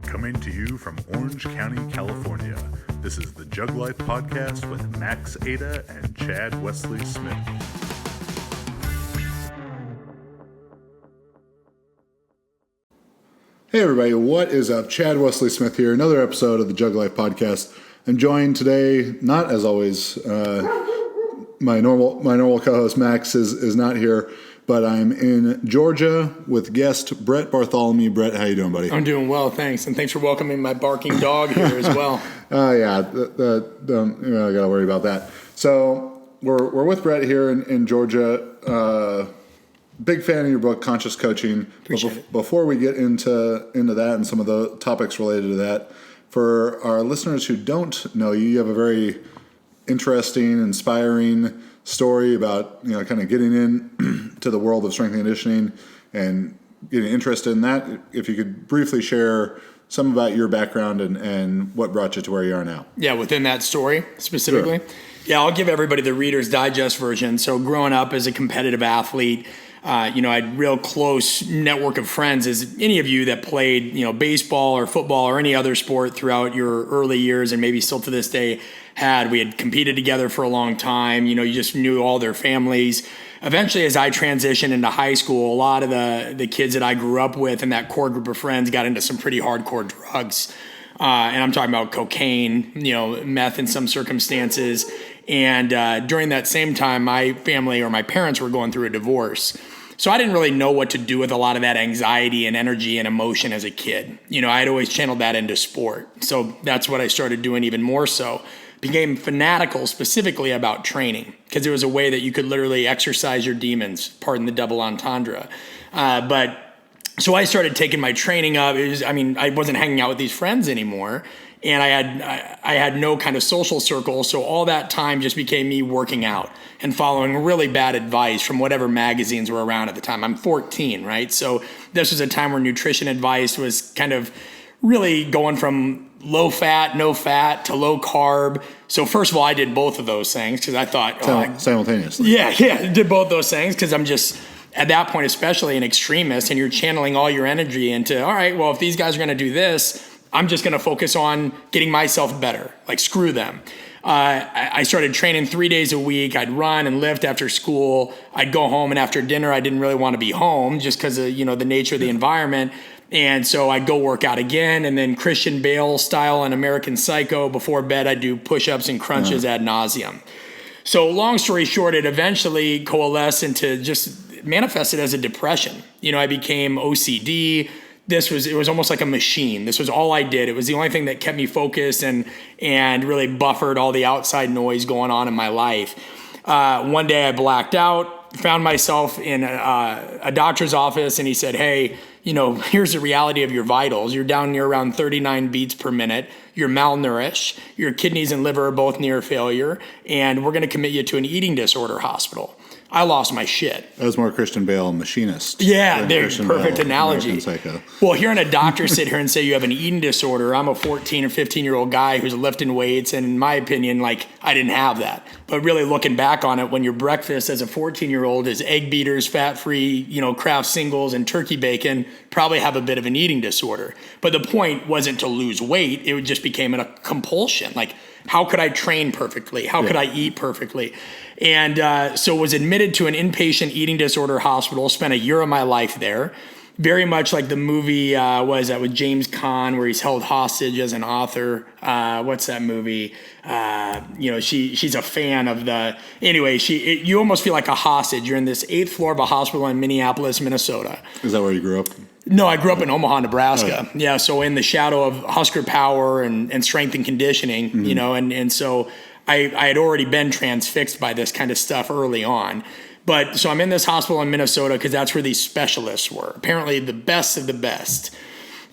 Coming to you from Orange County, California, this is the JuggLife podcast with Max Ada and Chad Wesley Smith. Hey everybody, what is up? Chad Wesley Smith here, another episode of the JuggLife podcast. I'm joined today, not as always, my normal co-host Max is not here, but I'm in Georgia with guest Brett Bartholomew. Brett, how you doing, buddy? I'm doing well, thanks, and thanks for welcoming my barking dog here as well. Yeah, don't I gotta worry about that. So we're with Brett here in Georgia. Big fan of your book, Conscious Coaching. Before we get into that and some of the topics related to that, for our listeners who don't know you, you have a very interesting, inspiring story about kind of getting in to the world of strength and conditioning and getting interested in that. If you could briefly share some about your background and what brought you to where you are now. Yeah, within that story specifically. Sure. Yeah, I'll give everybody the Reader's Digest version. So growing up as a competitive athlete, I had a real close network of friends, as any of you that played, baseball or football or any other sport throughout your early years and maybe still to this day had. We had competed together for a long time. You just knew all their families. Eventually, as I transitioned into high school, a lot of the kids that I grew up with and that core group of friends got into some pretty hardcore drugs. And I'm talking about cocaine, meth in some circumstances. And during that same time, my family or my parents were going through a divorce. So I didn't really know what to do with a lot of that anxiety and energy and emotion as a kid. I had always channeled that into sport. So that's what I started doing even more so. Became fanatical specifically about training because it was a way that you could literally exercise your demons, pardon the double entendre. So I started taking my training up. I wasn't hanging out with these friends anymore. And I had no kind of social circle, so all that time just became me working out and following really bad advice from whatever magazines were around at the time. I'm 14, right? So this was a time where nutrition advice was kind of really going from low fat, no fat to low carb. So first of all, I did both of those things because I thought... simultaneously. Yeah, I did both those things because I'm just... At that point, especially an extremist, and you're channeling all your energy into, all right, well, if these guys are going to do this, I'm just going to focus on getting myself better. Like, screw them. I started training 3 days a week. I'd run and lift after school. I'd go home, and after dinner, I didn't really want to be home just because of, the nature of the environment. And so I'd go work out again, and then Christian Bale style and American Psycho. Before bed, I'd do push-ups and crunches ad nauseum. So long story short, it eventually coalesced into just manifested as a depression. I became OCD. It was almost like a machine. This was all I did. It was the only thing that kept me focused and really buffered all the outside noise going on in my life. One day I blacked out, found myself in a doctor's office, and he said, hey, here's the reality of your vitals. You're down near around 39 beats per minute. You're malnourished. Your kidneys and liver are both near failure, and we're going to commit you to an eating disorder hospital. I lost my shit. That was more Christian Bale machinist. Yeah, there's perfect analogy. Psycho. Well, hearing a doctor sit here and say you have an eating disorder, I'm a 14 or 15-year-old guy who's lifting weights, and in my opinion, I didn't have that. But really looking back on it, when your breakfast as a 14-year-old is egg beaters, fat-free, Kraft singles, and turkey bacon, probably have a bit of an eating disorder. But the point wasn't to lose weight. It just became a compulsion. How could I train perfectly? How could I eat perfectly? And so was admitted to an inpatient eating disorder hospital, spent a year of my life there. Very much like the movie, with James Caan, where he's held hostage as an author. What's that movie? She's a fan of you almost feel like a hostage. You're in this 8th floor of a hospital in Minneapolis, Minnesota. Is that where you grew up? No, I grew up in Omaha, Nebraska. Oh, yeah. So in the shadow of Husker Power and strength and conditioning, and so I had already been transfixed by this kind of stuff early on. But so I'm in this hospital in Minnesota because that's where these specialists were, apparently the best of the best.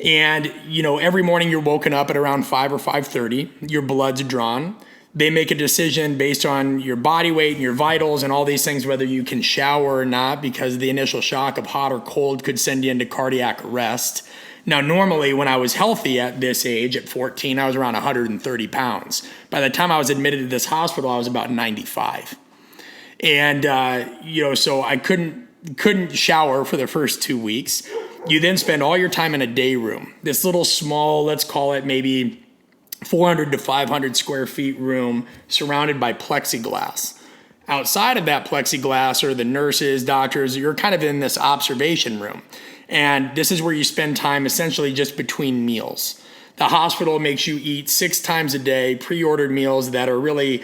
And, every morning you're woken up at around 5 or 5:30, your blood's drawn. They make a decision based on your body weight and your vitals and all these things, whether you can shower or not, because the initial shock of hot or cold could send you into cardiac arrest. Now, normally when I was healthy at this age, at 14, I was around 130 pounds. By the time I was admitted to this hospital, I was about 95. And, so I couldn't shower for the first 2 weeks. You then spend all your time in a day room, this little small, let's call it maybe 400 to 500 square feet room surrounded by plexiglass. Outside of that plexiglass are the nurses, doctors. You're kind of in this observation room. And this is where you spend time essentially just between meals. The hospital makes you eat 6 times a day, pre-ordered meals that are really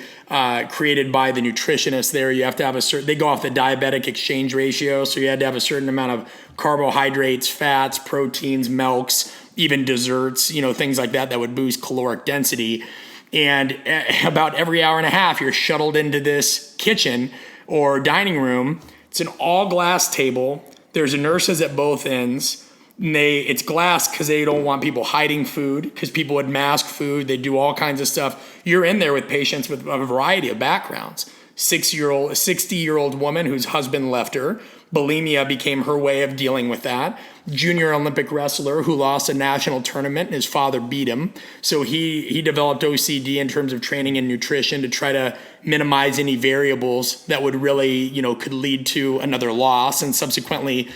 created by the nutritionist there. You have to have they go off the diabetic exchange ratio. So you had to have a certain amount of carbohydrates, fats, proteins, milks, even desserts, things like that would boost caloric density. And about every hour and a half, you're shuttled into this kitchen or dining room. It's an all glass table. There's nurses at both ends. It's glass because they don't want people hiding food, because people would mask food. They do all kinds of stuff. You're in there with patients with a variety of backgrounds. 60-year-old woman whose husband left her. Bulimia became her way of dealing with that. Junior Olympic wrestler who lost a national tournament and his father beat him. So he developed OCD in terms of training and nutrition to try to minimize any variables that would really, could lead to another loss and subsequently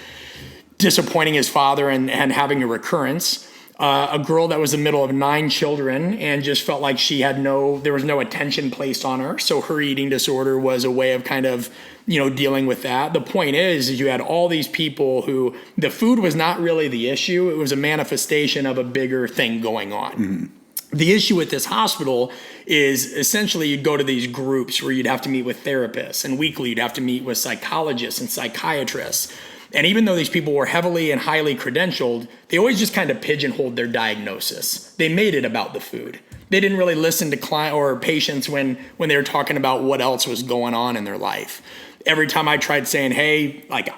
disappointing his father and having a recurrence. A girl that was in the middle of 9 children and just felt like there was no attention placed on her. So her eating disorder was a way of kind of, dealing with that. The point is you had all these people who the food was not really the issue. It was a manifestation of a bigger thing going on. Mm-hmm. The issue with this hospital is essentially you'd go to these groups where you'd have to meet with therapists, and weekly you'd have to meet with psychologists and psychiatrists. And even though these people were heavily and highly credentialed, they always just kind of pigeonholed their diagnosis. They made it about the food. They didn't really listen to client or patients when they were talking about what else was going on in their life. Every time I tried saying, hey, like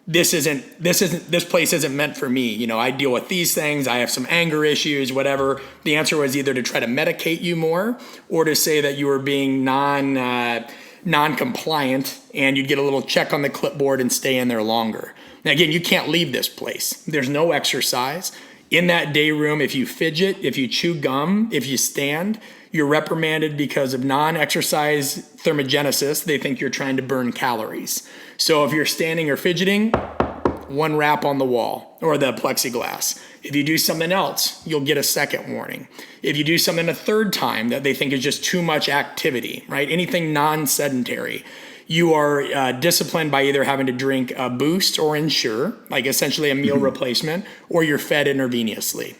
this place isn't meant for me. I deal with these things. I have some anger issues, whatever. The answer was either to try to medicate you more or to say that you were being non-compliant and you'd get a little check on the clipboard and stay in there longer. Now, again, you can't leave this place. There's no exercise. In that day room, if you fidget, if you chew gum, if you stand, you're reprimanded because of non-exercise thermogenesis. They think you're trying to burn calories. So if you're standing or fidgeting, 1 rap on the wall or the plexiglass. If you do something else, you'll get a second warning. If you do something a third time that they think is just too much activity, right? Anything non-sedentary, you are disciplined by either having to drink a boost or Ensure, like essentially a meal replacement, or you're fed intravenously.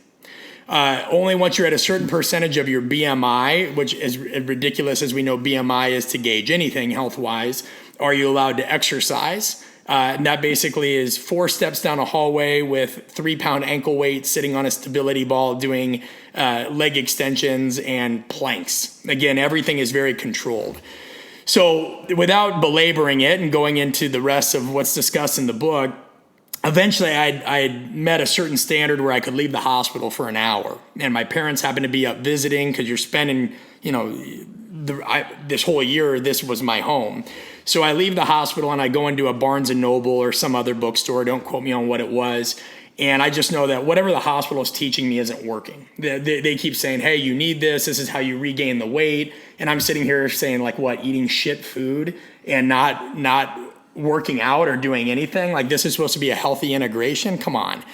Only once you're at a certain percentage of your BMI, which is ridiculous as we know BMI is to gauge anything health-wise, are you allowed to exercise. And that basically is 4 steps down a hallway with 3-pound ankle weights sitting on a stability ball doing leg extensions and planks. Again, everything is very controlled. So without belaboring it and going into the rest of what's discussed in the book, eventually I met a certain standard where I could leave the hospital for an hour. And my parents happened to be up visiting because you're spending, this whole year, this was my home. So I leave the hospital and I go into a Barnes & Noble or some other bookstore. Don't quote me on what it was. And I just know that whatever the hospital is teaching me isn't working. They keep saying, hey, you need this. This is how you regain the weight. And I'm sitting here saying, like, what, eating shit food and not working out or doing anything? Like, this is supposed to be a healthy integration? Come on.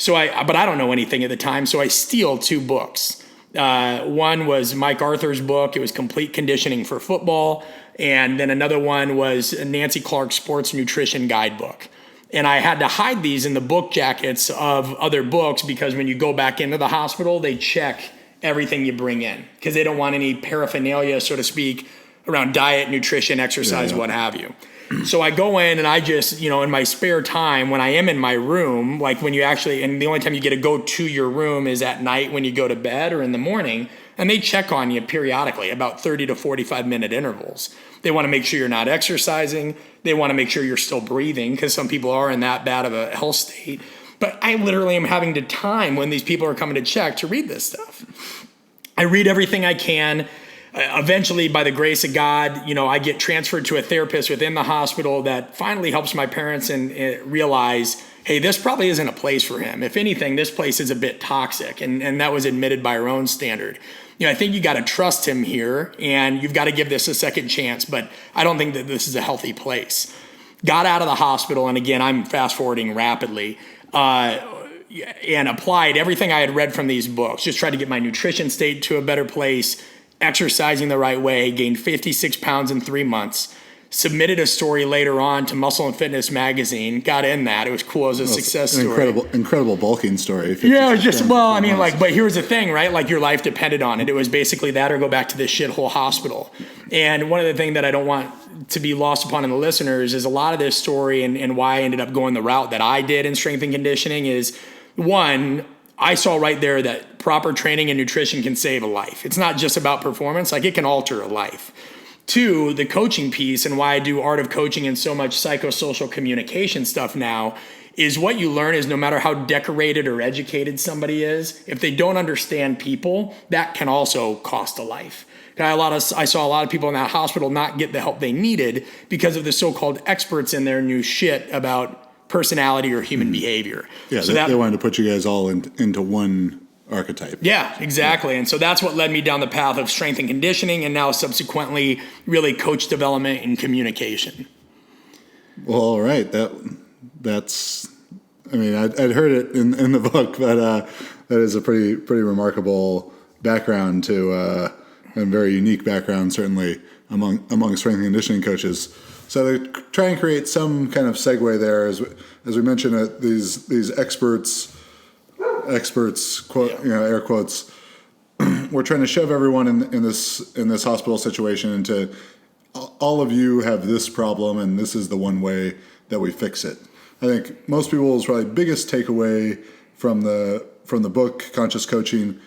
But I don't know anything at the time. So I steal 2 books. One was Mike Arthur's book. It was Complete Conditioning for Football. And then another one was Nancy Clark's Sports Nutrition Guidebook. And I had to hide these in the book jackets of other books because when you go back into the hospital, they check everything you bring in because they don't want any paraphernalia, so to speak, around diet, nutrition, exercise, what have you. So I go in and I just, in my spare time, when I am in my room, like when you actually, and the only time you get to go to your room is at night when you go to bed or in the morning, and they check on you periodically, about 30 to 45-minute intervals. They want to make sure you're not exercising. They want to make sure you're still breathing because some people are in that bad of a health state. But I literally am having the time when these people are coming to check to read this stuff. I read everything I can. Eventually, by the grace of God, I get transferred to a therapist within the hospital that finally helps my parents and realize, hey, this probably isn't a place for him. If anything, this place is a bit toxic. And that was admitted by our own standard. I think you got to trust him here and you've got to give this a second chance. But I don't think that this is a healthy place. Got out of the hospital. And again, I'm fast forwarding rapidly. and applied everything I had read from these books. Just tried to get my nutrition state to a better place, exercising the right way, gained 56 pounds in 3 months. Submitted a story later on to Muscle and Fitness magazine. Got in that. It was cool as a success story. Incredible bulking story. Yeah, but here's the thing, right? Like your life depended on it. It was basically that or go back to this shithole hospital. And one of the things that I don't want to be lost upon in the listeners is a lot of this story and why I ended up going the route that I did in strength and conditioning is, one, I saw right there that proper training and nutrition can save a life. It's not just about performance. Like it can alter a life. Two, the coaching piece and why I do art of coaching and so much psychosocial communication stuff now is what you learn is no matter how decorated or educated somebody is, if they don't understand people, that can also cost a life. I saw a lot of people in that hospital not get the help they needed because of the so-called experts in their new shit about personality or human behavior. Yeah, so they wanted to put you guys all into one archetype. Yeah, exactly. And so that's what led me down the path of strength and conditioning and now subsequently really coach development and communication. Well, all right. That's I'd heard it in the book, but that is a pretty remarkable background and very unique background, certainly among strength and conditioning coaches. So to try and create some kind of segue there, as we mentioned, these experts, quote, air quotes, we're trying to shove everyone in this hospital situation into all of you have this problem and this is the one way that we fix it. I think most people's probably biggest takeaway from the book Conscious Coaching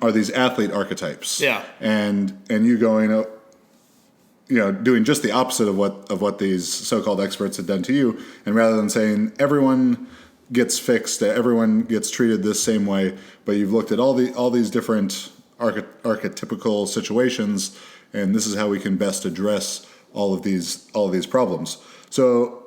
are these athlete archetypes. Yeah. And you going doing just the opposite of what these so-called experts had done to you, and rather than saying everyone gets fixed, everyone gets treated this same way, but you've looked at all these different archetypical situations, and this is how we can best address all of these problems. So,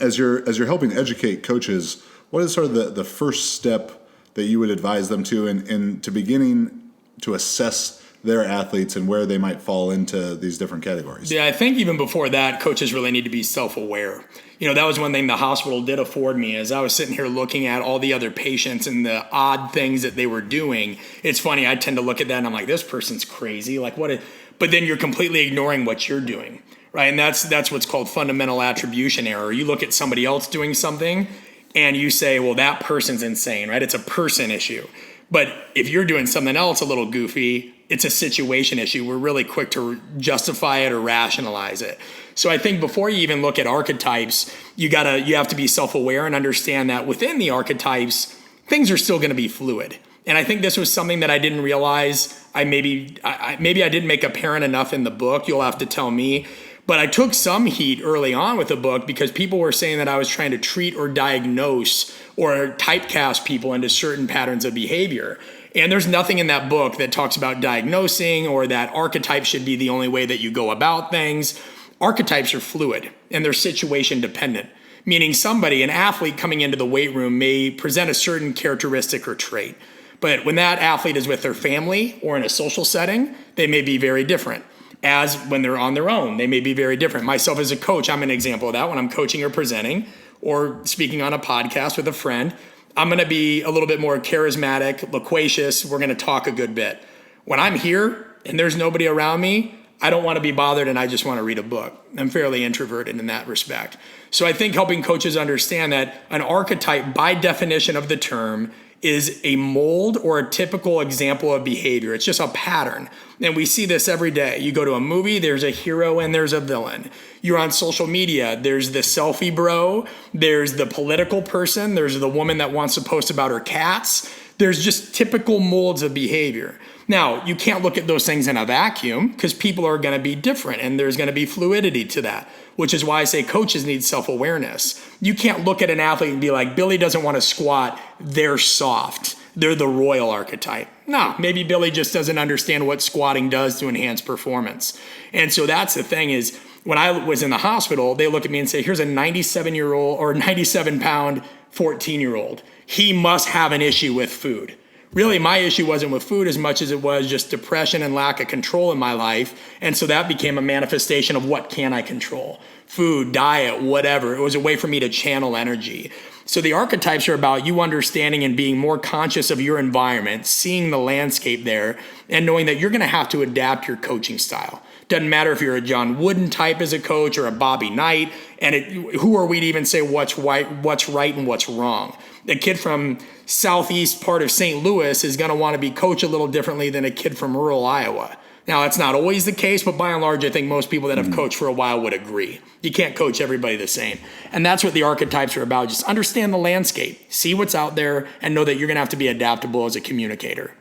as you're helping educate coaches, what is sort of the first step that you would advise them to in to beginning to assess their athletes and where they might fall into these different categories? Yeah, I think even before that, coaches really need to be self-aware. That was one thing the hospital did afford me as I was sitting here looking at all the other patients and the odd things that they were doing. It's funny, I tend to look at that and I'm like, this person's crazy. Like but then you're completely ignoring what you're doing, right? And that's what's called fundamental attribution error. You look at somebody else doing something and you say, well, that person's insane, right? It's a person issue. But if you're doing something else a little goofy, it's a situation issue. We're really quick to justify it or rationalize it. So I think before you even look at archetypes, you have to be self-aware and understand that within the archetypes, things are still going to be fluid. And I think this was something that I didn't realize. Maybe I didn't make apparent enough in the book. You'll have to tell me. But I took some heat early on with the book because people were saying that I was trying to treat or diagnose or typecast people into certain patterns of behavior. And there's nothing in that book that talks about diagnosing or that archetypes should be the only way that you go about things. Archetypes are fluid and they're situation dependent, meaning an athlete coming into the weight room may present a certain characteristic or trait. But when that athlete is with their family or in a social setting, they may be very different. As when they're on their own, they may be very different. Myself as a coach, I'm an example of that. When I'm coaching or presenting or speaking on a podcast with a friend, I'm going to be a little bit more charismatic, loquacious. We're going to talk a good bit. When I'm here and there's nobody around me, I don't want to be bothered and I just want to read a book. I'm fairly introverted in that respect. So I think helping coaches understand that an archetype, by definition of the term, is a mold or a typical example of behavior. It's just a pattern. And we see this every day. You go to a movie, there's a hero and there's a villain. You're on social media, there's the selfie bro, there's the political person, there's the woman that wants to post about her cats. There's just typical molds of behavior. Now, you can't look at those things in a vacuum because people are going to be different and there's going to be fluidity to that, which is why I say coaches need self-awareness. You can't look at an athlete and be like, Billy doesn't want to squat, they're soft. They're the royal archetype. No, maybe Billy just doesn't understand what squatting does to enhance performance. And so that's the thing is, when I was in the hospital, they look at me and say, here's a 97-year-old or 97-pound 14-year-old. He must have an issue with food, Really, my issue wasn't with food as much as it was just depression and lack of control in my life. And so that became a manifestation of what can I control? Food, diet, whatever. It was a way for me to channel energy. So the archetypes are about you understanding and being more conscious of your environment, seeing the landscape there, and knowing that you're going to have to adapt your coaching style. Doesn't matter if you're a John Wooden type as a coach or a Bobby Knight. And who are we to even say what's right and what's wrong? A kid from southeast part of St. Louis is going to want to be coached a little differently than a kid from rural Iowa. Now, that's not always the case, but by and large, I think most people that have coached for a while would agree. You can't coach everybody the same. And that's what the archetypes are about. Just understand the landscape, see what's out there, and know that you're going to have to be adaptable as a communicator.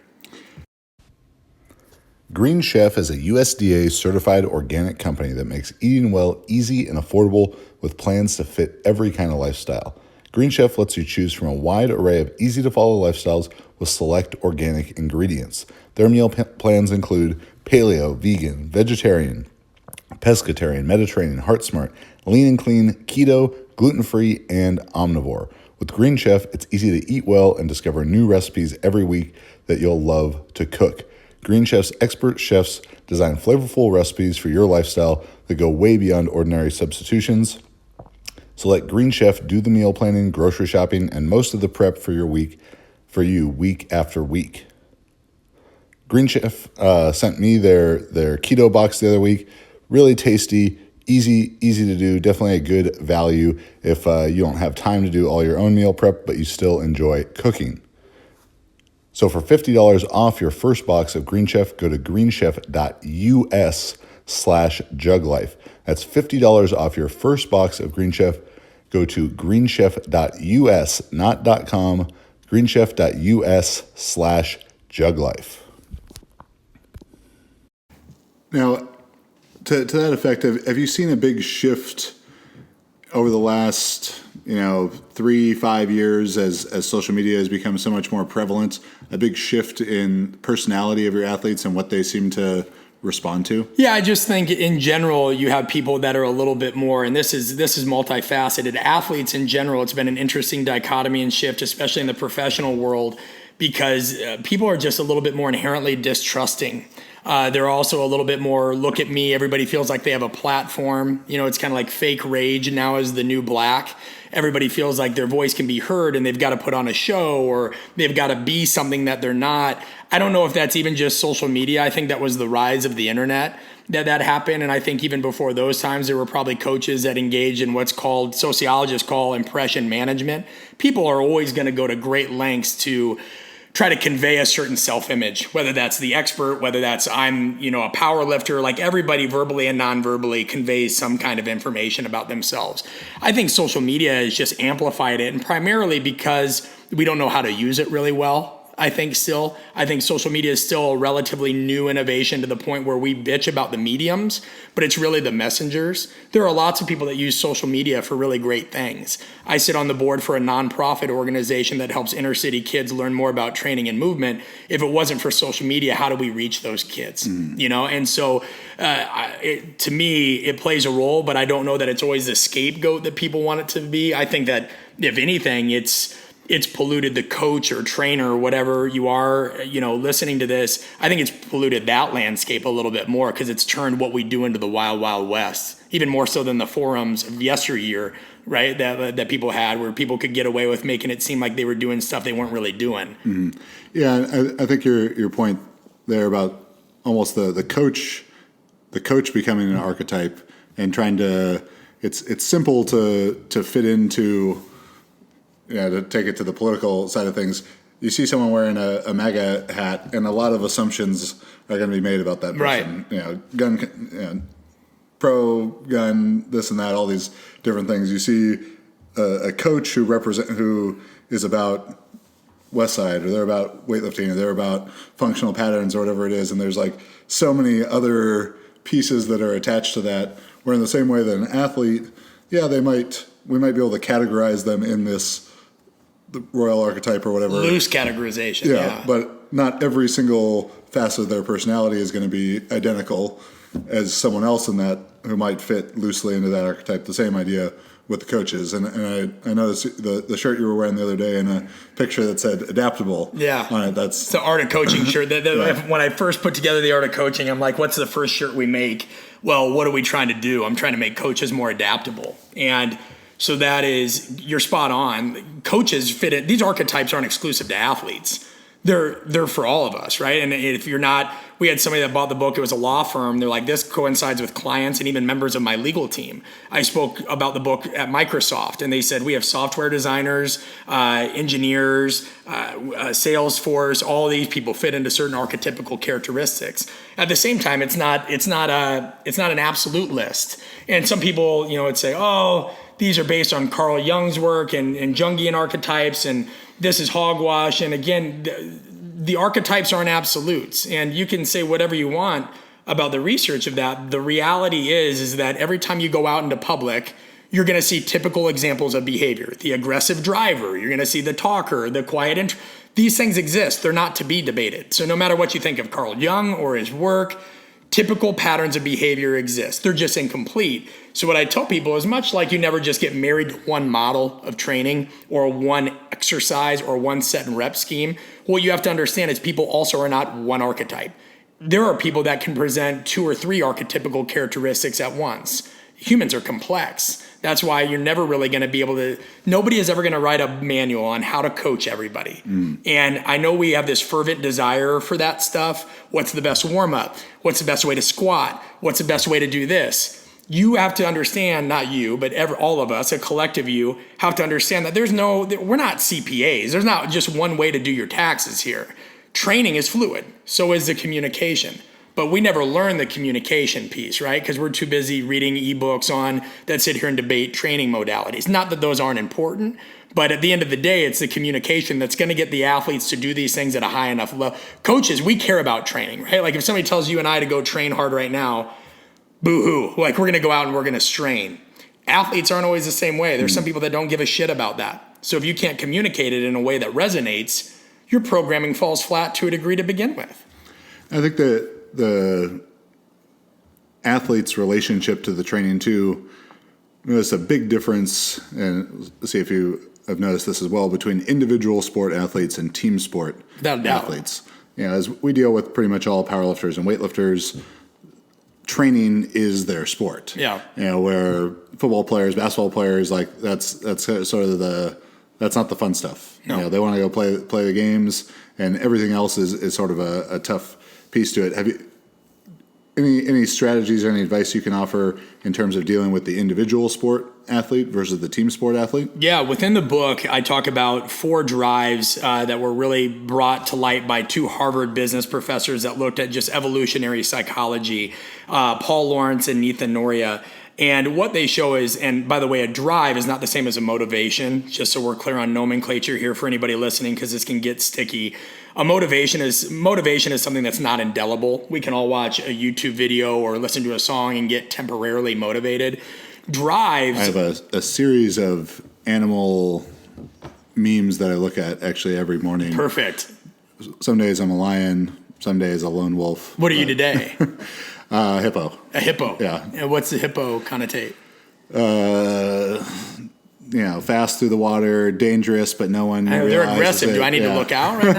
Green Chef is a USDA certified organic company that makes eating well easy and affordable with plans to fit every kind of lifestyle. Green Chef lets you choose from a wide array of easy-to-follow lifestyles with select organic ingredients. Their meal plans include paleo, vegan, vegetarian, pescatarian, Mediterranean, heart smart, lean and clean, keto, gluten-free, and omnivore. With Green Chef, it's easy to eat well and discover new recipes every week that you'll love to cook. Green Chef's expert chefs design flavorful recipes for your lifestyle that go way beyond ordinary substitutions. So let Green Chef do the meal planning, grocery shopping, and most of the prep for you week after week. Green Chef sent me their keto box the other week. Really tasty, easy to do. Definitely a good value if you don't have time to do all your own meal prep, but you still enjoy cooking. So for $50 off your first box of Green Chef, go to greenchef.us/JuggLife. That's $50 off your first box of Green Chef. Go to greenchef.us, not .com, greenchef.us/JuggLife. Now, to that effect, have you seen a big shift over the last 3-5 years as social media has become so much more prevalent, a big shift in personality of your athletes and what they seem to respond to? Yeah, I just think in general, you have people that are a little bit more, and this is multifaceted. Athletes in general, it's been an interesting dichotomy and shift, especially in the professional world, because people are just a little bit more inherently distrusting. They're also a little bit more, look at me, everybody feels like they have a platform. It's kind of like fake rage now is the new black. Everybody feels like their voice can be heard and they've got to put on a show or they've got to be something that they're not. I don't know if that's even just social media. I think that was the rise of the internet that happened. And I think even before those times, there were probably coaches that engaged in what's called, sociologists call impression management. People are always going to go to great lengths to try to convey a certain self-image, whether that's the expert, whether that's I'm, a power lifter, like everybody verbally and non-verbally conveys some kind of information about themselves. I think social media has just amplified it, and primarily because we don't know how to use it really well. I think social media is still a relatively new innovation to the point where we bitch about the mediums, but it's really the messengers. There are lots of people that use social media for really great things. I sit on the board for a nonprofit organization that helps inner city kids learn more about training and movement. If it wasn't for social media, how do we reach those kids? And so to me, it plays a role, but I don't know that it's always the scapegoat that people want it to be. I think that if anything, it's polluted the coach or trainer or whatever you are, listening to this. I think it's polluted that landscape a little bit more because it's turned what we do into the wild, wild west, even more so than the forums of yesteryear, right? That people had where people could get away with making it seem like they were doing stuff they weren't really doing. Mm-hmm. Yeah. I think your point there about almost the coach becoming an archetype and trying to, it's simple to fit into, to take it to the political side of things, you see someone wearing a MAGA hat, and a lot of assumptions are going to be made about that person. Right. Gun, pro-gun, this and that, all these different things. You see a coach who is about West Side, or they're about weightlifting, or they're about functional patterns, or whatever it is, and there's like so many other pieces that are attached to that. Where in the same way that an athlete, we might be able to categorize them in this the royal archetype or whatever. Loose categorization. Yeah. But not every single facet of their personality is going to be identical as someone else in that who might fit loosely into that archetype. The same idea with the coaches. And I noticed the shirt you were wearing the other day and a picture that said adaptable. Yeah. On it. It's the Art of Coaching shirt. When I first put together the Art of Coaching, I'm like, what's the first shirt we make? Well, what are we trying to do? I'm trying to make coaches more adaptable. And so that is, you're spot on. Coaches fit in. These archetypes aren't exclusive to athletes. They're for all of us, right? And if you're not, we had somebody that bought the book. It was a law firm. They're like, this coincides with clients and even members of my legal team. I spoke about the book at Microsoft, and they said we have software designers, engineers, Salesforce. All these people fit into certain archetypical characteristics. At the same time, it's not an absolute list. And some people, would say, oh, these are based on Carl Jung's work and Jungian archetypes, and this is hogwash. And again, the archetypes aren't absolutes, and you can say whatever you want about the research of that. The reality is that every time you go out into public, you're going to see typical examples of behavior. The aggressive driver, you're going to see the talker, the quiet. These things exist. They're not to be debated. So no matter what you think of Carl Jung or his work, typical patterns of behavior exist. They're just incomplete. So what I tell people is, much like you never just get married to one model of training or one exercise or one set and rep scheme, what you have to understand is people also are not one archetype. There are people that can present 2 or 3 archetypical characteristics at once. Humans are complex. That's why you're never really going to be able to, nobody is ever going to write a manual on how to coach everybody. And I know we have this fervent desire for that stuff. What's the best warm up? What's the best way to squat? What's the best way to do this? You have to understand, not you, but all of us, a collective you, have to understand that we're not CPAs. There's not just one way to do your taxes here. Training is fluid. So is the communication. But we never learn the communication piece, right? Because we're too busy reading ebooks that sit here and debate training modalities. Not that those aren't important, but at the end of the day, it's the communication that's going to get the athletes to do these things at a high enough level. Coaches, we care about training, right? Like if somebody tells you and I to go train hard right now, boo-hoo. Like we're going to go out and we're going to strain. Athletes aren't always the same way. There's some people that don't give a shit about that. So if you can't communicate it in a way that resonates, your programming falls flat to a degree to begin with. I think that the athlete's relationship to the training too, there's a big difference, and let's see if you have noticed this as well, between individual sport athletes and team sport athletes. As we deal with pretty much all powerlifters and weightlifters, training is their sport. Where football players, basketball players, like that's sort of that's not the fun stuff. No. They want to go play the games, and everything else is sort of a tough piece to it. Have you any strategies or any advice you can offer in terms of dealing with the individual sport athlete versus the team sport athlete? Yeah, within the book, I talk about 4 drives that were really brought to light by 2 Harvard business professors that looked at just evolutionary psychology, Paul Lawrence and Ethan Noria. And what they show is, and by the way, a drive is not the same as a motivation, just so we're clear on nomenclature here for anybody listening, because this can get sticky. A motivation is something that's not indelible. We can all watch a YouTube video or listen to a song and get temporarily motivated. Drives. I have a series of animal memes that I look at actually every morning. Perfect. Some days I'm a lion, some days a lone wolf. What are you today? Hippo. A hippo. Yeah. And what's the hippo connotate? Fast through the water, dangerous, but no one. They're aggressive. Do I need to look out right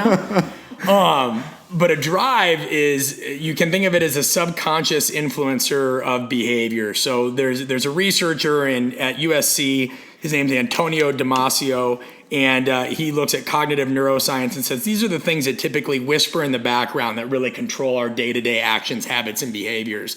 now? But a drive is, you can think of it as a subconscious influencer of behavior. So there's a researcher at USC. His name's Antonio Damasio, and he looks at cognitive neuroscience and says these are the things that typically whisper in the background that really control our day-to-day actions, habits, and behaviors.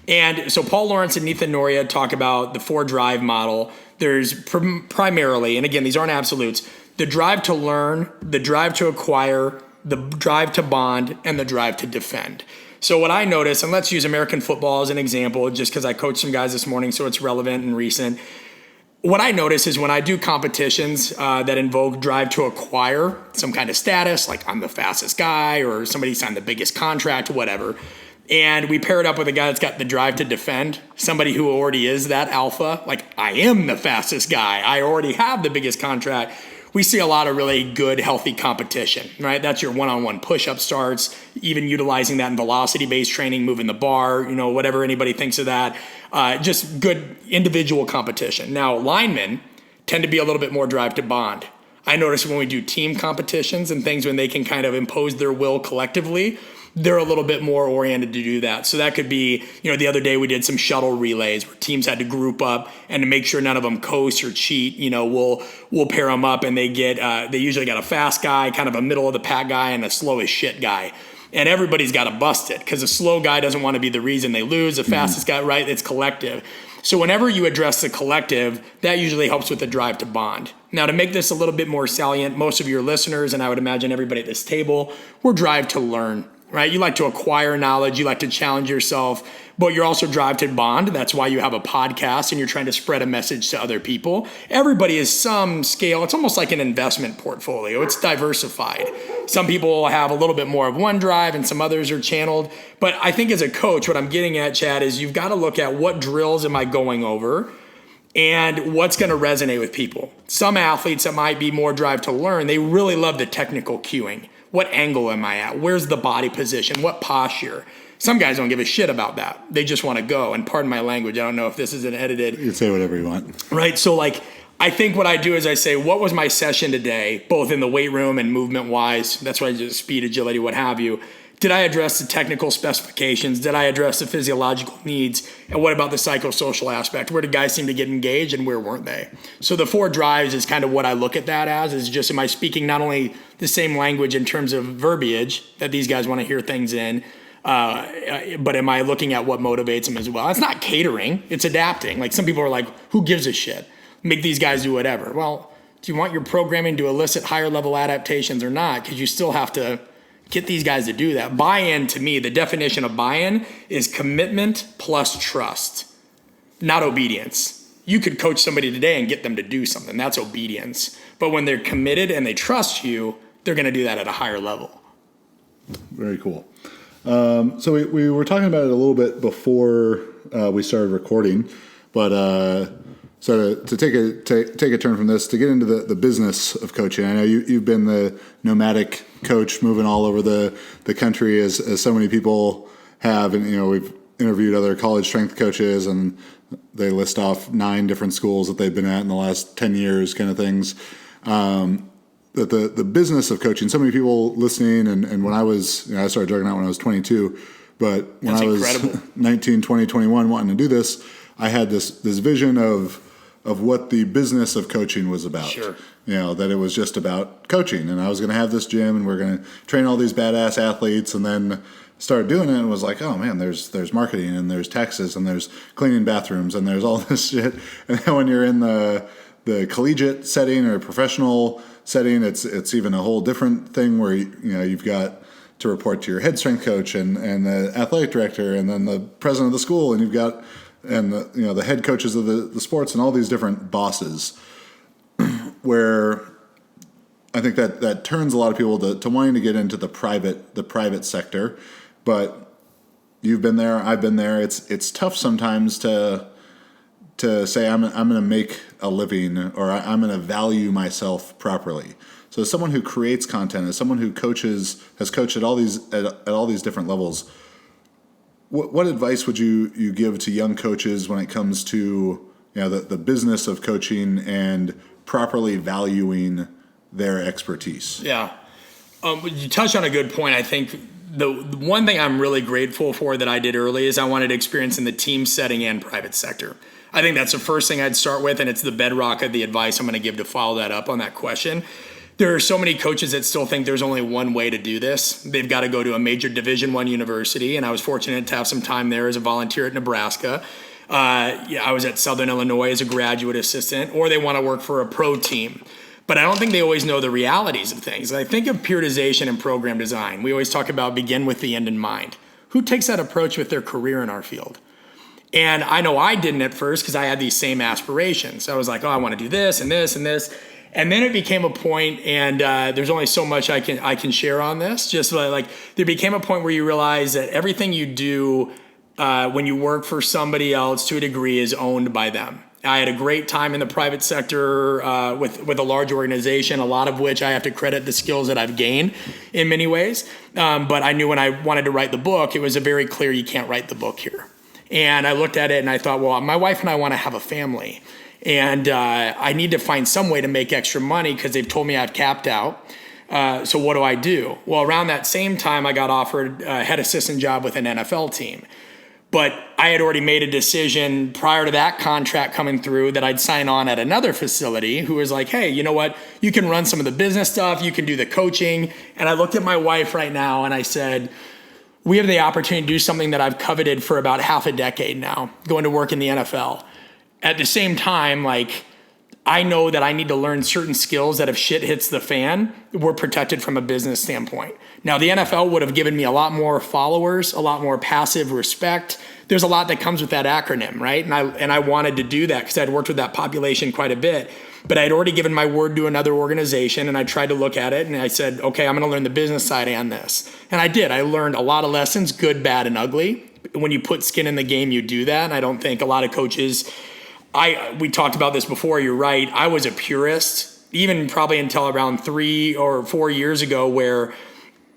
And so Paul Lawrence and Ethan Noria talk about the 4 drive model. There's primarily, and again, these aren't absolutes, the drive to learn, the drive to acquire, the drive to bond, and the drive to defend. So what I notice, and let's use American football as an example, just because I coached some guys this morning, so it's relevant and recent. What I notice is when I do competitions that invoke drive to acquire some kind of status, like I'm the fastest guy or somebody signed the biggest contract, whatever, and we pair it up with a guy that's got the drive to defend, somebody who already is that alpha, like I am the fastest guy, I already have the biggest contract. we see a lot of really good, healthy competition, right? That's your one-on-one push-up starts, even utilizing that in velocity-based training, moving the bar, whatever anybody thinks of that. Just good individual competition. Now, linemen tend to be a little bit more drive to bond. I notice when we do team competitions and things when they can kind of impose their will collectively, they're a little bit more oriented to do that. So that could be, the other day we did some shuttle relays where teams had to group up, and to make sure none of them coast or cheat, we'll pair them up, and they usually got a fast guy, kind of a middle of the pack guy, and a slow as shit guy. And everybody's got to bust it because the slow guy doesn't want to be the reason they lose. The fastest guy, right? It's collective. So whenever you address the collective, that usually helps with the drive to bond. Now, to make this a little bit more salient, most of your listeners, and I would imagine everybody at this table, we're drive to learn, right? You like to acquire knowledge. You like to challenge yourself, but you're also drive to bond. That's why you have a podcast and you're trying to spread a message to other people. Everybody is some scale. It's almost like an investment portfolio. It's diversified. Some people have a little bit more of one drive and some others are channeled. But I think as a coach, what I'm getting at, Chad, is you've got to look at what drills am I going over and what's going to resonate with people. Some athletes that might be more drive to learn, they really love the technical cueing. What angle am I at? Where's the body position? What posture? Some guys don't give a shit about that. They just want to go. And pardon my language, I don't know if this is an edited. You can say whatever you want. Right? So I think what I do is I say, what was my session today, both in the weight room and movement-wise? That's why I do speed, agility, what have you. Did I address the technical specifications? Did I address the physiological needs? And what about the psychosocial aspect? Where did guys seem to get engaged and where weren't they? So the 4 drives is kind of what I look at that as, is just, am I speaking not only the same language in terms of verbiage that these guys want to hear things in, but am I looking at what motivates them as well? It's not catering, it's adapting. Like some people are like, who gives a shit? Make these guys do whatever. Well, do you want your programming to elicit higher level adaptations or not? Because you still have to get these guys to do that. Buy-in, to me, the definition of buy-in is commitment plus trust, not obedience. You could coach somebody today and get them to do something. That's obedience. But when they're committed and they trust you, they're going to do that at a higher level. Very cool. So we were talking about it a little bit before we started recording, but so to take a turn from this, to get into the business of coaching. I know you've been the nomadic coach moving all over the country as so many people have, and we've interviewed other college strength coaches and they list off 9 different schools that they've been at in the last 10 years, kind of things. That the business of coaching, so many people listening, and when I was, I started Juggernaut when I was 22, but when That's I was incredible. 19, 20, 21 wanting to do this, I had this vision of what the business of coaching was about. Sure. That it was just about coaching, and I was going to have this gym and we're going to train all these badass athletes, and then started doing it and was like, oh man, there's marketing and there's taxes and there's cleaning bathrooms and there's all this shit. And then when you're in the collegiate setting or professional setting, it's even a whole different thing where you've got to report to your head strength coach and the athletic director and then the president of the school, and you've got the head coaches of the sports and all these different bosses, where I think that turns a lot of people to wanting to get into the private sector. But you've been there, I've been there. It's tough sometimes to say I'm going to make a living, or I'm going to value myself properly. So as someone who creates content, as someone who has coached at all these different levels, what advice would you give to young coaches when it comes to the business of coaching and properly valuing their expertise? Yeah. You touched on a good point. I think the one thing I'm really grateful for that I did early is I wanted experience in the team setting and private sector. I think that's the first thing I'd start with, and it's the bedrock of the advice I'm going to give to follow that up on that question. There are so many coaches that still think there's only one way to do this. They've got to go to a major Division I university, and I was fortunate to have some time there as a volunteer at Nebraska. I was at Southern Illinois as a graduate assistant, or they want to work for a pro team. But I don't think they always know the realities of things. I think of periodization and program design. We always talk about begin with the end in mind. Who takes that approach with their career in our field? And I know I didn't at first because I had these same aspirations. I was like, I want to do this and this and this. And then it became a point, and there's only so much I can share on this. Just like there became a point where you realize that everything you do when you work for somebody else to a degree is owned by them. I had a great time in the private sector with a large organization, a lot of which I have to credit the skills that I've gained in many ways. But I knew when I wanted to write the book, it was a very clear you can't write the book here. And I looked at it and I thought, well, my wife and I want to have a family. And I need to find some way to make extra money because they've told me I've capped out. So what do I do? Well, around that same time, I got offered a head assistant job with an NFL team. But I had already made a decision prior to that contract coming through that I'd sign on at another facility who was like, hey, you know what? You can run some of the business stuff. You can do the coaching. And I looked at my wife right now and I said, we have the opportunity to do something that I've coveted for about half a decade now, going to work in the NFL. At the same time, like, I know that I need to learn certain skills that if shit hits the fan, we're protected from a business standpoint. Now, the NFL would have given me a lot more followers, a lot more passive respect. There's a lot that comes with that acronym, right? And I wanted to do that because I'd worked with that population quite a bit. But I'd already given my word to another organization, and I tried to look at it, and I said, okay, I'm going to learn the business side and this. And I did. I learned a lot of lessons, good, bad, and ugly. When you put skin in the game, you do that. And I don't think a lot of coaches... we talked about this before, you're right. I was a purist, even probably until around 3 or 4 years ago, where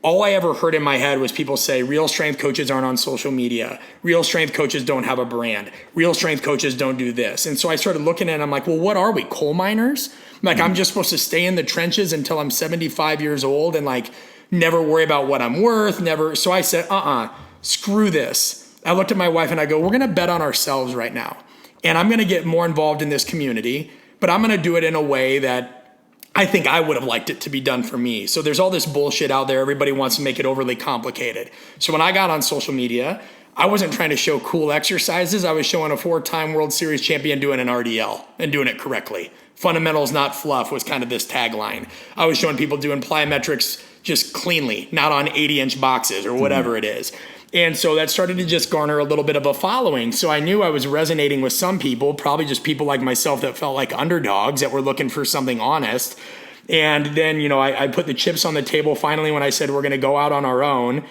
all I ever heard in my head was people say, real strength coaches aren't on social media. Real strength coaches don't have a brand. Real strength coaches don't do this. And so I started looking at it and I'm like, well, what are we, coal miners? Like, I'm just supposed to stay in the trenches until I'm 75 years old and like never worry about what I'm worth, never. So I said, screw this. I looked at my wife and I go, we're going to bet on ourselves right now. And I'm going to get more involved in this community, but I'm going to do it in a way that I think I would have liked it to be done for me. So there's all this bullshit out there. Everybody wants to make it overly complicated. So when I got on social media, I wasn't trying to show cool exercises. I was showing a 4-time World Series champion doing an RDL and doing it correctly. Fundamentals, not fluff, was kind of this tagline. I was showing people doing plyometrics just cleanly, not on 80-inch boxes or whatever it is. And so that started to just garner a little bit of a following. So I knew I was resonating with some people, probably just people like myself that felt like underdogs that were looking for something honest. And then, I put the chips on the table finally when I said we're going to go out on our own.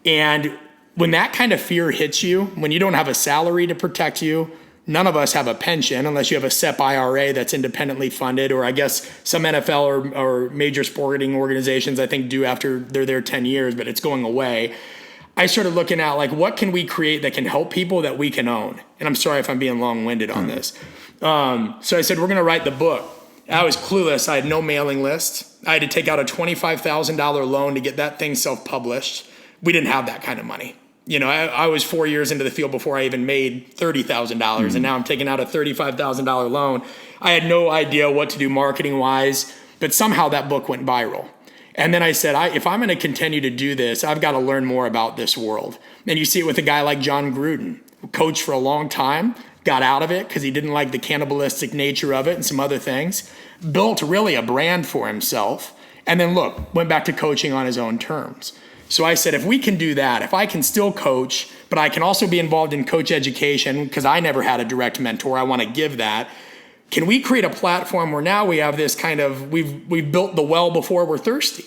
And when that kind of fear hits you, when you don't have a salary to protect you, none of us have a pension unless you have a SEP IRA that's independently funded, or I guess some NFL or major sporting organizations I think do after they're there 10 years, but it's going away. I started looking at like, what can we create that can help people that we can own? And I'm sorry if I'm being long-winded on this. So I said, we're going to write the book. I was clueless. I had no mailing list. I had to take out a $25,000 loan to get that thing self-published. We didn't have that kind of money. I was 4 years into the field before I even made $30,000. And now I'm taking out a $35,000 loan. I had no idea what to do marketing-wise, but somehow that book went viral. And then I said, if I'm going to continue to do this, I've got to learn more about this world. And you see it with a guy like John Gruden, who coached for a long time, got out of it because he didn't like the cannibalistic nature of it and some other things, built really a brand for himself, and then went back to coaching on his own terms. So I said, if we can do that, if I can still coach, but I can also be involved in coach education because I never had a direct mentor, I want to give that. Can we create a platform where now we have this kind of, we've built the well before we're thirsty?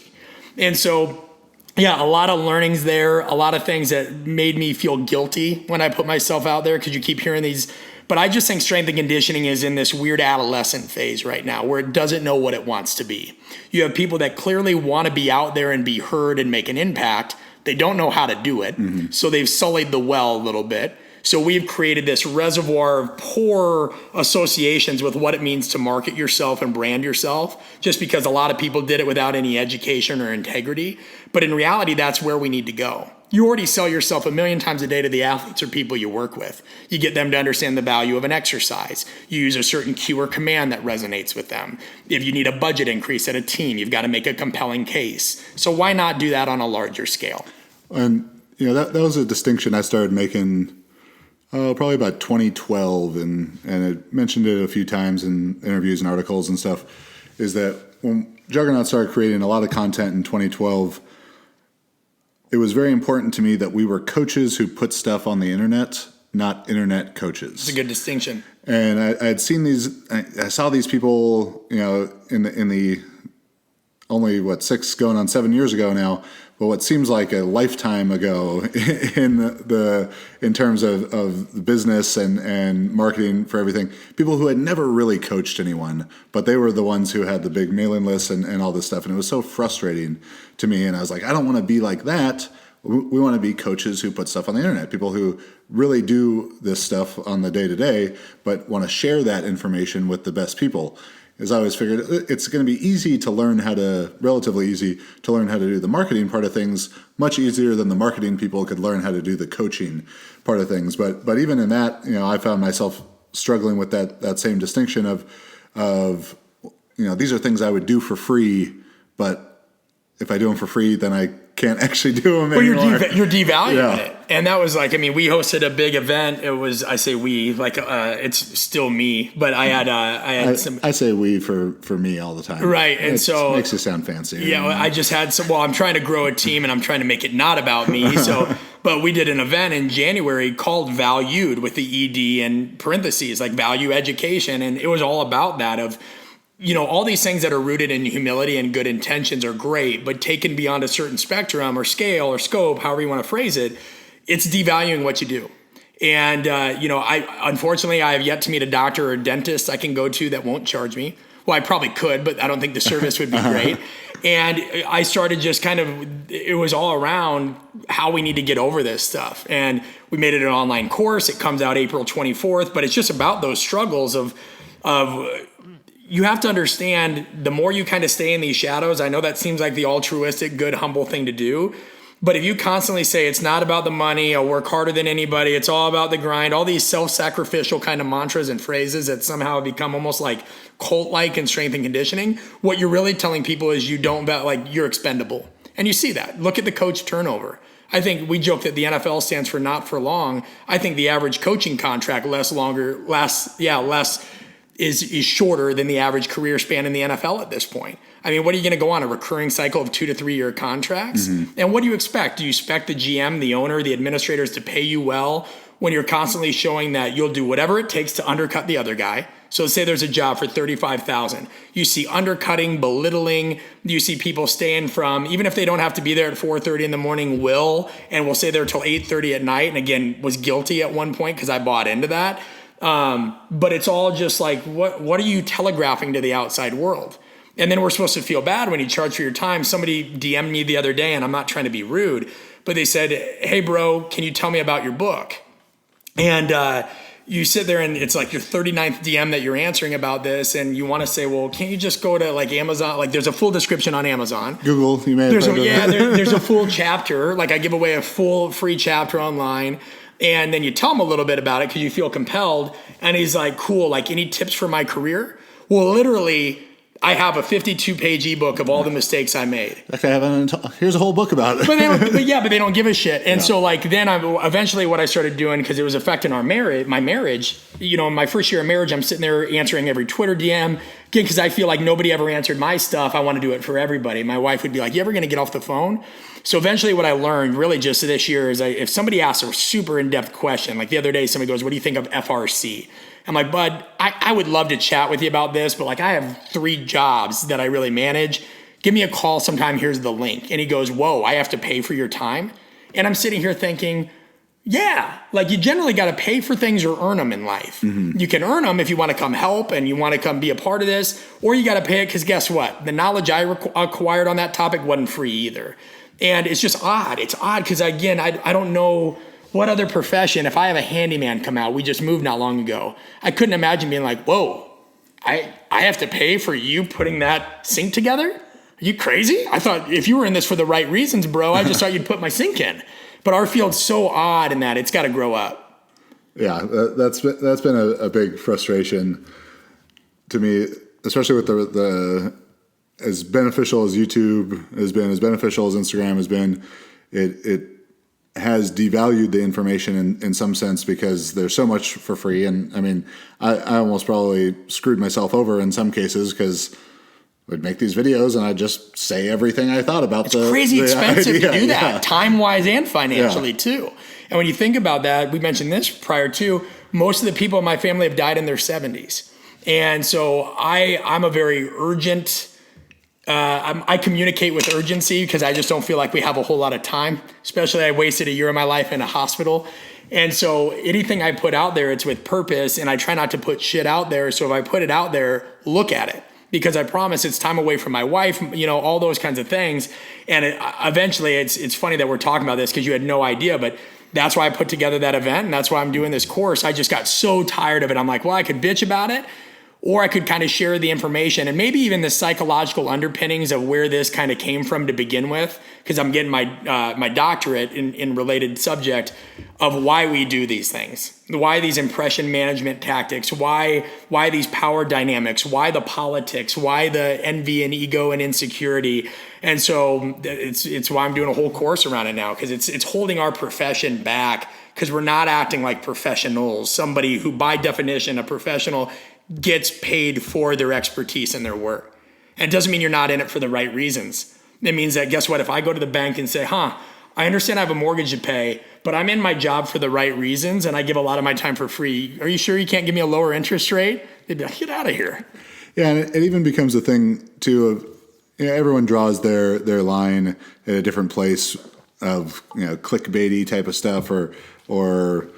And so, a lot of learnings there, a lot of things that made me feel guilty when I put myself out there because you keep hearing these. But I just think strength and conditioning is in this weird adolescent phase right now where it doesn't know what it wants to be. You have people that clearly want to be out there and be heard and make an impact. They don't know how to do it. So they've sullied the well a little bit. So we've created this reservoir of poor associations with what it means to market yourself and brand yourself, just because a lot of people did it without any education or integrity. But in reality, that's where we need to go. You already sell yourself 1,000,000 times a day to the athletes or people you work with. You get them to understand the value of an exercise. You use a certain cue or command that resonates with them. If you need a budget increase at a team, you've got to make a compelling case. So why not do that on a larger scale? And that was a distinction I started making probably about 2012, and I mentioned it a few times in interviews and articles and stuff, is that when Juggernaut started creating a lot of content in 2012, it was very important to me that we were coaches who put stuff on the internet, not internet coaches. It's a good distinction. And I had seen I saw these people, in the only 6 going on 7 years ago now, what seems like a lifetime ago in terms of the business and marketing for everything, people who had never really coached anyone, but they were the ones who had the big mailing lists and all this stuff. And it was so frustrating to me. And I was like, I don't want to be like that. We want to be coaches who put stuff on the internet, people who really do this stuff on the day-to-day, but want to share that information with the best people. As I always figured, it's going to be relatively easy to learn how to do the marketing part of things, much easier than the marketing people could learn how to do the coaching part of things. But even in that, I found myself struggling with that same distinction of these are things I would do for free, but if I do them for free, then I can't actually do them anymore. You're devaluing it. And that was like, we hosted a big event. It was, I say we, like, it's still me, but I had some. I say we for me all the time. Right. And it makes you sound fancy. Yeah. I just had I'm trying to grow a team and I'm trying to make it not about me. But we did an event in January called Valued with the ED in parentheses, like value education. And it was all about that of, all these things that are rooted in humility and good intentions are great, but taken beyond a certain spectrum or scale or scope, however you want to phrase it, it's devaluing what you do. And, unfortunately, I have yet to meet a doctor or a dentist I can go to that won't charge me. Well, I probably could, but I don't think the service would be great. And I started it was all around how we need to get over this stuff. And we made it an online course. It comes out April 24th, but it's just about those struggles of you have to understand, the more you kind of stay in these shadows, I know that seems like the altruistic, good, humble thing to do. But if you constantly say it's not about the money, I'll work harder than anybody, it's all about the grind, all these self-sacrificial kind of mantras and phrases that somehow have become almost like cult-like in strength and conditioning, what you're really telling people is you're expendable. And you see that. Look at the coach turnover. I think we joke that the NFL stands for not for long. I think the average coaching contract is shorter than the average career span in the NFL at this point. What are you going to go on, a recurring cycle of 2 to 3 year contracts? Mm-hmm. And what do you expect? Do you expect the GM, the owner, the administrators to pay you well when you're constantly showing that you'll do whatever it takes to undercut the other guy? So say there's a job for $35,000. You see undercutting, belittling. You see people staying from, even if they don't have to be there at 4:30 in the morning, will stay there till 8:30 at night. And again, was guilty at one point because I bought into that. But it's all just like, what are you telegraphing to the outside world? And then we're supposed to feel bad when you charge for your time. Somebody DM'd me the other day, and I'm not trying to be rude, but they said, hey bro, can you tell me about your book? And, you sit there and it's like your 39th DM that you're answering about this. And you want to say, well, can't you just go to like Amazon? Like there's a full description on Amazon. Google, you may have there's a full chapter. Like I give away a full free chapter online. And then you tell him a little bit about it because you feel compelled. And he's like, cool, like any tips for my career? Well, literally, I have a 52-page ebook of all the mistakes I made. Okay, here's a whole book about it. but they don't give a shit. And so like then eventually what I started doing, because it was affecting my marriage, in my first year of marriage, I'm sitting there answering every Twitter DM. Again, because I feel like nobody ever answered my stuff. I want to do it for everybody. My wife would be like, you ever going to get off the phone? So eventually what I learned really just this year is if somebody asks a super in-depth question, like the other day somebody goes, what do you think of FRC? I'm like, bud, I would love to chat with you about this, but like I have 3 jobs that I really manage. Give me a call sometime. Here's the link. And he goes, whoa, I have to pay for your time? And I'm sitting here thinking, yeah, like you generally got to pay for things or earn them in life. Mm-hmm. You can earn them if you want to come help and you want to come be a part of this, or you got to pay it because guess what? The knowledge I acquired on that topic wasn't free either. And it's just odd. It's odd because, again, I don't know what other profession, if I have a handyman come out, we just moved not long ago, I couldn't imagine being like, whoa, I have to pay for you putting that sink together? Are you crazy? I thought if you were in this for the right reasons, bro, I just thought you'd put my sink in. But our field's so odd in that it's got to grow up. Yeah, that's been a big frustration to me, especially with the as beneficial as YouTube has been, as beneficial as Instagram has been, it has devalued the information in some sense because there's so much for free. And I mean, I almost probably screwed myself over in some cases because I'd make these videos and I'd just say everything I thought about it's crazy expensive idea. To do that, time-wise and financially too. And when you think about that, we mentioned this prior to, most of the people in my family have died in their 70s. And so I'm a very urgent I communicate with urgency because I just don't feel like we have a whole lot of time, especially I wasted a year of my life in a hospital. And so anything I put out there, it's with purpose, and I try not to put shit out there. So if I put it out there, look at it, because I promise it's time away from my wife, all those kinds of things. And eventually it's funny that we're talking about this because you had no idea, but that's why I put together that event. And that's why I'm doing this course. I just got so tired of it. I'm like, well, I could bitch about it, or I could kind of share the information and maybe even the psychological underpinnings of where this kind of came from to begin with, because I'm getting my doctorate in related subject of why we do these things, why these impression management tactics, why these power dynamics, why the politics, why the envy and ego and insecurity. And so it's why I'm doing a whole course around it now, because it's holding our profession back because we're not acting like professionals. Somebody who, by definition, a professional, gets paid for their expertise and their work. And it doesn't mean you're not in it for the right reasons. It means that, guess what? If I go to the bank and say, I understand I have a mortgage to pay, but I'm in my job for the right reasons and I give a lot of my time for free. Are you sure you can't give me a lower interest rate? They'd be like, get out of here. Yeah, and it even becomes a thing, too, of everyone draws their line at a different place of, clickbaity type of stuff, or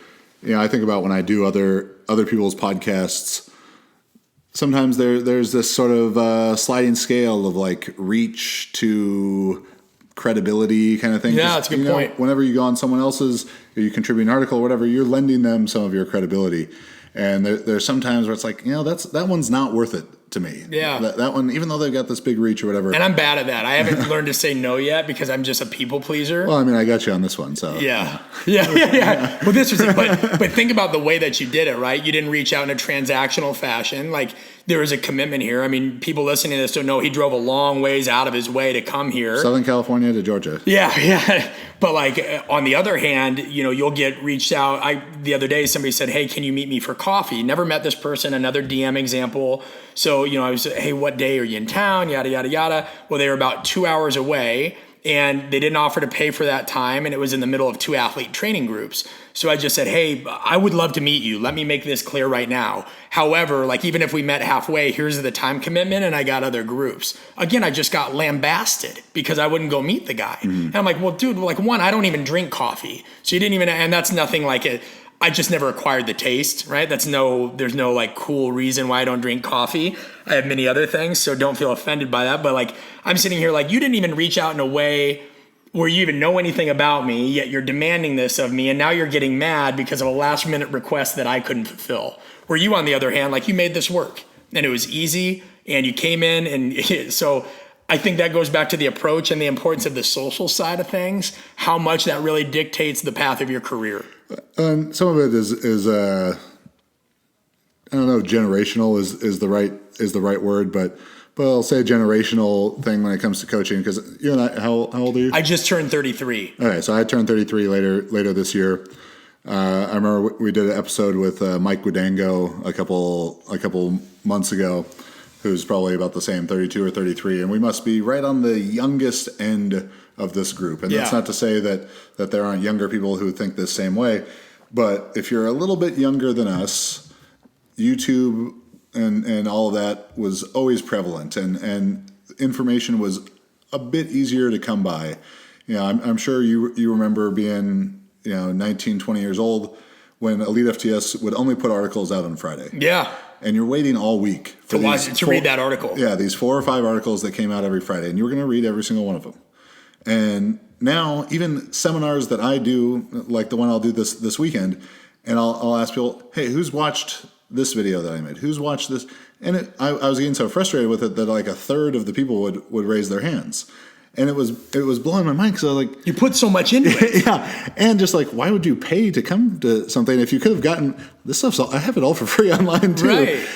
I think about when I do other people's podcasts. Sometimes there's this sort of sliding scale of like reach to credibility kind of thing. Yeah, that's a good point. Whenever you go on someone else's, or you contribute an article or whatever, you're lending them some of your credibility. And there's some times where it's like, that one's not worth it to me. Yeah. That one, even though they've got this big reach or whatever. And I'm bad at that. I haven't learned to say no yet because I'm just a people pleaser. Well, I mean, I got you on this one, so. Yeah. Well, this was it. But think about the way that you did it, right? You didn't reach out in a transactional fashion. Like, there was a commitment here. I mean, people listening to this don't know he drove a long ways out of his way to come here. Southern California to Georgia. Yeah. But like, on the other hand, you'll get reached out. The other day, somebody said, hey, can you meet me for coffee? Never met this person, another DM example. So, I was, hey, what day are you in town? Yada, yada, yada. Well, they were about 2 hours away and they didn't offer to pay for that time. And it was in the middle of 2 athlete training groups. So I just said, hey, I would love to meet you. Let me make this clear right now. However, like, even if we met halfway, here's the time commitment and I got other groups. Again, I just got lambasted because I wouldn't go meet the guy. Mm-hmm. And I'm like, well, dude, like, one, I don't even drink coffee. So you didn't even, and that's nothing like it. I just never acquired the taste, right? There's no like cool reason why I don't drink coffee. I have many other things, so don't feel offended by that. But like, I'm sitting here like, you didn't even reach out in a way where you even know anything about me, yet you're demanding this of me, and now you're getting mad because of a last minute request that I couldn't fulfill. Where you, on the other hand, like, you made this work and it was easy and you came in, and so I think that goes back to the approach and the importance of the social side of things, how much that really dictates the path of your career. Some of it is I don't know, generational is the right word, but I'll say a generational thing when it comes to coaching, because you and I, how old are you? I just turned 33. Okay, so I turned 33 later this year. I remember we did an episode with Mike Gudango a couple months ago, who's probably about the same, 32 or 33, and we must be right on the youngest end of this group. And that's not to say that there aren't younger people who think the same way, but if you're a little bit younger than us, YouTube and all of that was always prevalent, and information was a bit easier to come by. I'm sure you remember being 19, 20 years old when Elite FTS would only put articles out on Friday. Yeah. And you're waiting all week to read that article. Yeah, these 4 or 5 articles that came out every Friday, and you were going to read every single one of them. And now, even seminars that I do, like the one I'll do this weekend, and I'll ask people, hey, who's watched this video that I made? Who's watched this? And I was getting so frustrated with it that like a third of the people would raise their hands. And it was blowing my mind, because I was like, you put so much into it. Yeah. And just like, why would you pay to come to something if you could have gotten this stuff? I have it all for free online too. Right.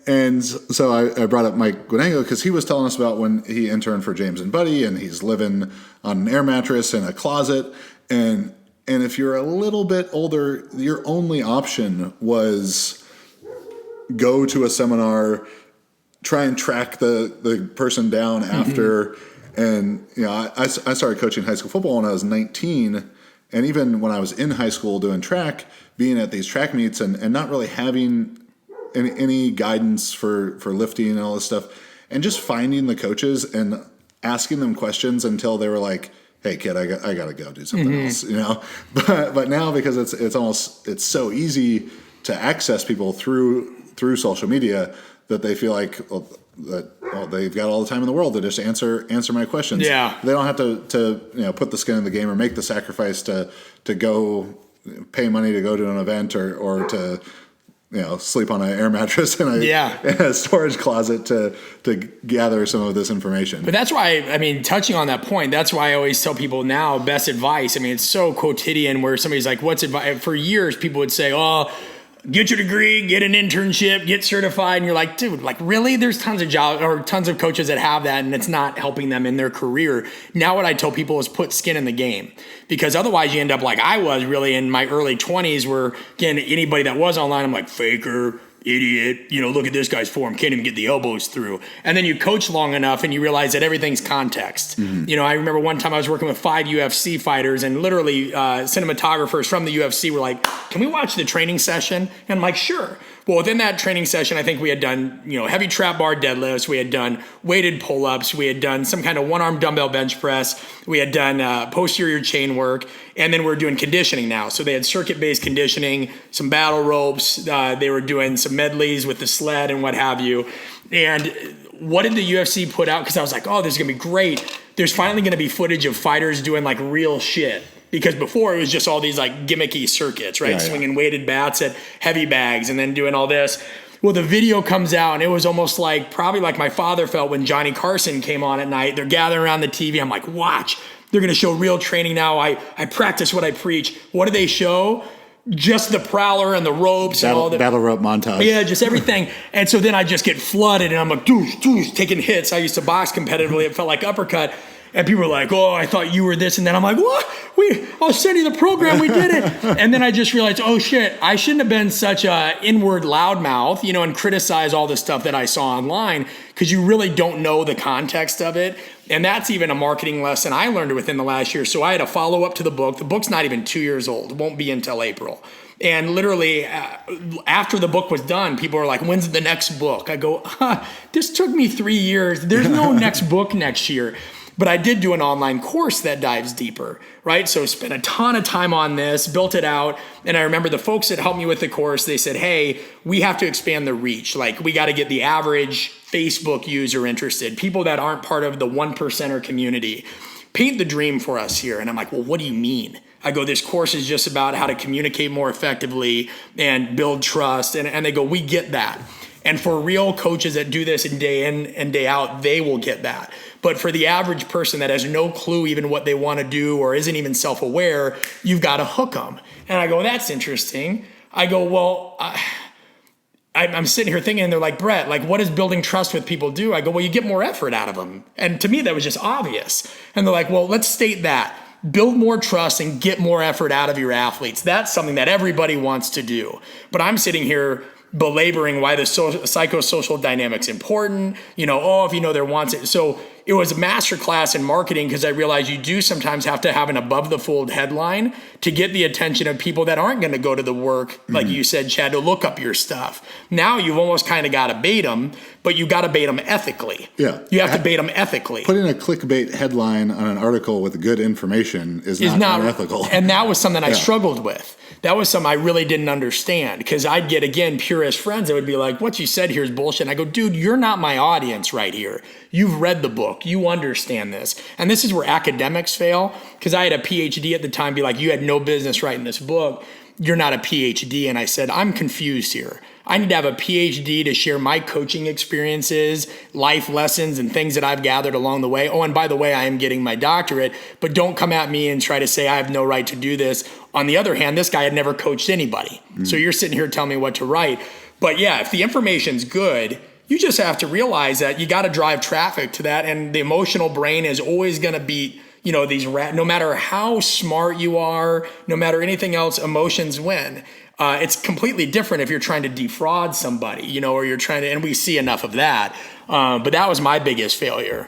And so I brought up Mike Gudango because he was telling us about when he interned for James and Buddy, and he's living on an air mattress in a closet. And if you're a little bit older, your only option was go to a seminar, try and track the person down after. Mm-hmm. And, I started coaching high school football when I was 19. And even when I was in high school doing track, being at these track meets and not really having any guidance for lifting and all this stuff. and just finding the coaches and asking them questions until they were like, hey kid, I got to go do something else, but now because it's so easy to access people through social media that they feel like they've got all the time in the world to just answer my questions. Yeah. They don't have to put the skin in the game or make the sacrifice to go pay money to go to an event or to sleep on an air mattress in a storage closet to gather some of this information. But that's why, touching on that point, that's why I always tell people now, best advice. It's so quotidian where somebody's like, what's advice? For years, people would say, get your degree, get an internship, get certified. And you're like, dude, like really? There's tons of jobs or tons of coaches that have that and it's not helping them in their career. Now what I tell people is put skin in the game, because otherwise you end up like I was really in my early 20s where, again, anybody that was online, I'm like, faker, idiot, look at this guy's form, can't even get the elbows through. And then you coach long enough and you realize that everything's context. I remember one time I was working with 5 UFC fighters and literally cinematographers from the UFC were like, can we watch the training session? And I'm like, sure. Well, within that training session, I think we had done, heavy trap bar deadlifts. We had done weighted pull-ups. We had done some kind of one-arm dumbbell bench press. We had done posterior chain work. And then we're doing conditioning now. So they had circuit-based conditioning, some battle ropes. They were doing some medleys with the sled and what have you. And what did the UFC put out? Because I was like, this is going to be great. There's finally going to be footage of fighters doing like real shit. Because before it was just all these like gimmicky circuits, right? Swinging weighted bats at heavy bags and then doing all this. Well, the video comes out and it was almost like probably like my father felt when Johnny Carson came on at night. They're gathering around the TV. I'm like, watch. They're going to show real training now. I practice what I preach. What do they show? Just the prowler and the ropes and all the battle rope montage. Yeah, just everything. And so then I just get flooded and I'm like, doosh, taking hits. I used to box competitively. It felt like uppercut. And people were like, I thought you were this. And then I'm like, what? I'll send you the program. We did it. And then I just realized, shit, I shouldn't have been such a inward loudmouth, and criticize all the stuff that I saw online, because you really don't know the context of it. And that's even a marketing lesson I learned within the last year. So I had a follow up to the book. The book's not even 2 years old. It won't be until April. And literally after the book was done, people are like, when's the next book? I go, this took me 3 years. There's no next book next year. But I did do an online course that dives deeper, right? So spent a ton of time on this, built it out. And I remember the folks that helped me with the course, they said, hey, we have to expand the reach. Like we got to get the average Facebook user interested, people that aren't part of the 1%er community. Paint the dream for us here. And I'm like, well, what do you mean? I go, this course is just about how to communicate more effectively and build trust. And they go, we get that. And for real coaches that do this in and day out, they will get that. But for the average person that has no clue even what they want to do or isn't even self-aware, you've got to hook them. And I go, that's interesting. I go, well, I'm sitting here thinking, and they're like, Brett, like, what does building trust with people do? I go, well, you get more effort out of them. And to me, that was just obvious. And they're like, well, let's state that. Build more trust and get more effort out of your athletes. That's something that everybody wants to do. But I'm sitting here belaboring why the psychosocial dynamic's important, if their wants it. So it was a masterclass in marketing, because I realized you do sometimes have to have an above the fold headline to get the attention of people that aren't going to go to the work, like you said, Chad, to look up your stuff. Now you've almost kind of got to bait them, but you got to bait them ethically. Yeah. You have to bait them ethically. Putting a clickbait headline on an article with good information is not unethical. And that was something I struggled with. That was something I really didn't understand, because I'd get, again, purist friends that would be like, what you said here is bullshit. And I go, dude, you're not my audience right here. You've read the book. You understand this. And this is where academics fail, because I had a PhD at the time be like, you had no business writing this book. You're not a PhD. And I said, I'm confused here. I need to have a PhD to share my coaching experiences, life lessons, and things that I've gathered along the way. Oh, and by the way, I am getting my doctorate, but don't come at me and try to say I have no right to do this. On the other hand, this guy had never coached anybody. So you're sitting here telling me what to write. But yeah, if the information's good, you just have to realize that you got to drive traffic to that. And the emotional brain is always going to beat, no matter how smart you are, no matter anything else, emotions win. It's completely different if you're trying to defraud somebody, or you're trying to, and we see enough of that. But that was my biggest failure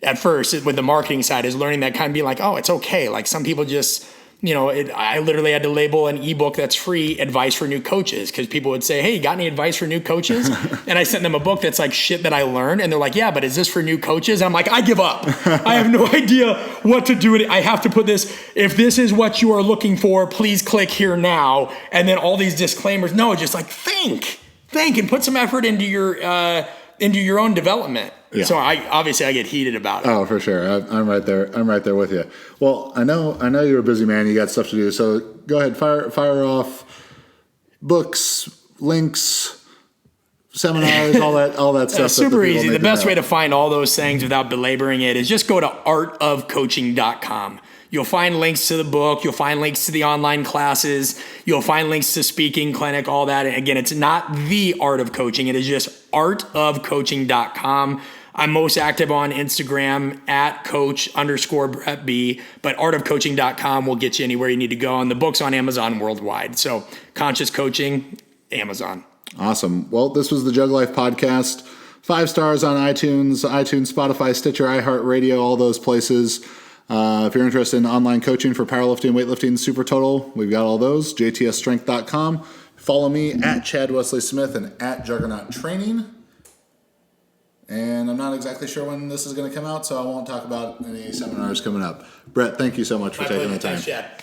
at first with the marketing side, is learning that kind of being like, oh, it's okay. Like some people just, I literally had to label an ebook that's free, advice for new coaches, because people would say, hey, you got any advice for new coaches? And I sent them a book that's like shit that I learned. And they're like, yeah, but is this for new coaches? And I'm like, I give up. I have no idea what to do with it. I have to put this, if this is what you are looking for, please click here now. And then all these disclaimers. No, just like think and put some effort into your own development. Yeah. So I get heated about it. Oh, for sure. I'm right there. I'm right there with you. Well, I know you're a busy man. You got stuff to do. So go ahead, fire off books, links, seminars, all that stuff. Super easy. The best way to find all those things without belaboring it is just go to artofcoaching.com. You'll find links to the book. You'll find links to the online classes. You'll find links to speaking clinic, all that. And again, it's not the art of coaching. It is just artofcoaching.com. I'm most active on Instagram at coach_Brett B, but artofcoaching.com will get you anywhere you need to go. And the book's on Amazon worldwide. So Conscious Coaching, Amazon. Awesome. Well, this was the JuggLife podcast. 5 stars on iTunes, Spotify, Stitcher, iHeartRadio, all those places. If you're interested in online coaching for powerlifting, weightlifting, super total, we've got all those. jtsstrength.com. Follow me at Chad Wesley Smith and at Juggernaut Training. And I'm not exactly sure when this is going to come out, so I won't talk about any seminars coming up. Brett, thank you so much for taking the time. Thanks, Chad.